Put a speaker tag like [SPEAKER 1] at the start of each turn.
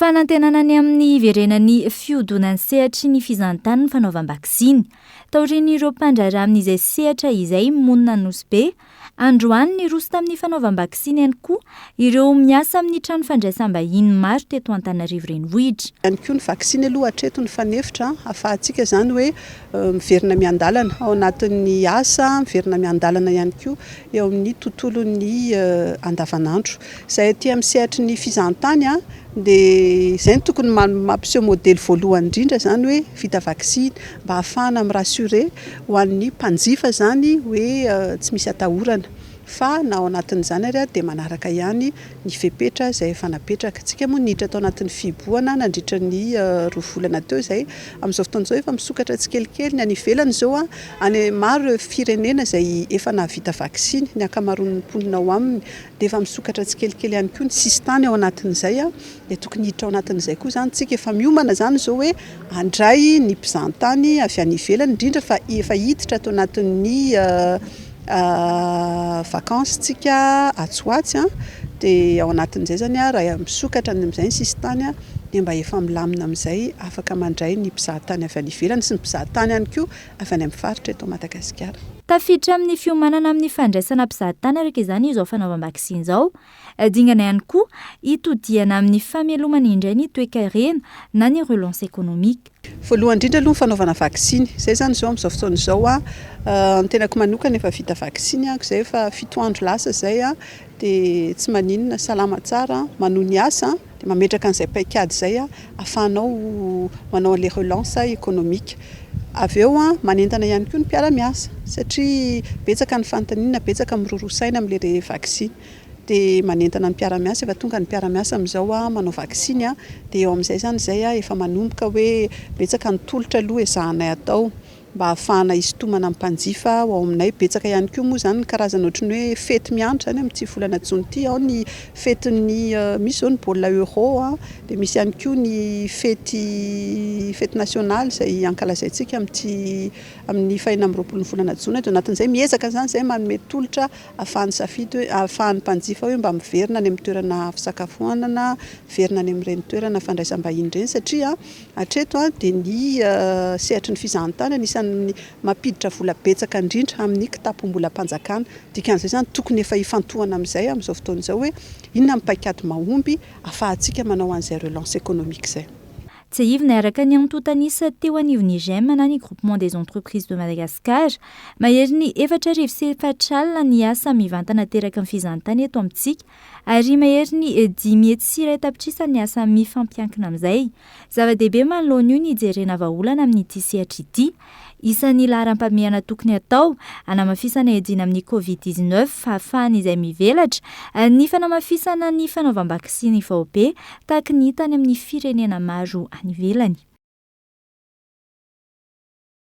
[SPEAKER 1] Fanantenana amin'ny verenany fiodonany sehatra ny fizantany ny fanaovam-baksiny. Taorian'ireo mpandrara amin'izay sehatra izay monina nosy be. Androany ny roso tamin'ny fanaovam-baksiny ihany koa ireo miasa amin'ny trano fandraisam-bahiny maro teto Antananarivo renivohitra.
[SPEAKER 2] Ihany koa ny vaksiny aloha hatreto ny fanefitra ahafahantsika izany hoe miverina miandalana ao anatin'ny asa, miverina miandalana ihany koa eo amin'ny tontolon'ny andavanandro. Izay aty amin'ny sehatry ny fizantany dia izay no tokony mampiseho modely voalohany indrindra izany hoe vita vaksiny mba ahafahana mirasure ho an'ny mpanjifa izany hoe tsy misy atahorana. Fa na ao anatin'izany ary dia manaraka ihany ny fepetra izay efa napetraka. Tsika moa niditra tao anatin'ny fiboana nandritra ny 2 volana teo izay amin'izao fotoana izao efa misokatra tsikelikely ny any ivelany izao any maro firenena izay efa nahavita vaksiny ny ankamaroan'ny mponina ao aminy dia efa misokatra tsikelikely ihany koa ny sistany ao anatin'izay dia tokony hiditra ao anatin'izay koa izany tsika efa miomana izany izao hoe handray ny mpizantany avy any ivelany indrindra fa efa hiditra tao anatin'ny vakansy tsika atsoatsy dia ao anatin'izay zany raha misokatra amin'izay ny sistany dia mba efa milamina amin'izay afaka mandray ny mpizahatany avy any ivelany sy ny mpizahatany ihany koa avy any amin'ny faritra eto Madagasikara.
[SPEAKER 1] Tafiditra amin'ny fiomanana amin'ny fandraisana mpizahatany araka izany izao fanaovam-baksiny izao. Dingana ihany koa itodiana amin'ny famelomana indray ny toe-karena na ny relance économique.
[SPEAKER 2] Voalohany indrindra aloha ny fanaovana vaksiny. Izay zany izao amin'izao fotoana izao ny tenako manokana efa vita vaksiny izay efa 7 andro lasa izay dia tsy maninona salama tsara manohy ny asa dia mametraka an'izay paikady izay ahafahanao manao les relance économique. Avy eo manentana ihany koa ny mpiara-miasa satria betsaka ny fanontaniana, betsaka mirorosaina amin'ilay vaksiny. Dia manentana ny mpiara-miasa efa tonga ny mpiara-miasa amin'izao manao vaksiny dia eo amin'izay zany izay efa manomboka hoe betsaka ny tolotra aloha ezahanay atao mba ahafahana hisintomana amin'ny mpanjifa ao aminay. Betsaka ihany koa moa izany ny karazana ohatran'ny hoe fety miantra any amin'ity volana jona ity ao ny fetin'ny misy zao ny baolina euro dia misy ihany koa ny fety nationale izay ankalazaintsika amin'ny 4 volana jona. Dia anatin'izay miezaka izany izay manome tolotra ahafahan'ny safidy ahafahan'ny mpanjifa hoe mba miverina any amin'ny toerana fisakafoanana, miverina any amin'ireny toerana fandraisam-bahiny ireny satria hatreto dia ny sehatry ny fizahantany anisany mampiditra vola betsaka indrindra amin'ny kitapom-bolam-panjakana. Dikan'izay izany tokony efa hifantohana amin'izay amin'izao fotoana izao hoe inona ny paikady mahomby ahafahantsika manao an'izay relance économique izay.
[SPEAKER 1] Tsy ivona araka ny antontanisa teo anivon'ny JUIN na ny groupement des entreprises de Madagascar, mahery ny 4,4 ny asa mivantana teraka ny fizantany eto amintsika ary mahery ny 10,7 tapitrisa ny asa mifampiankina amin'izay. Zava-dehibe manoloana io ny hijerena vahaolana amin'ity sehatra ity. Isan'ny laharam-pahamehana tokony atao hanamafisana hiadiana amin'ny COVID-19 fa ahafahan'izay mivelatra ny fanamafisana ny fanaovam-baksiny vao be tahaka ny hitany amin'ny firenena maro any ivelany.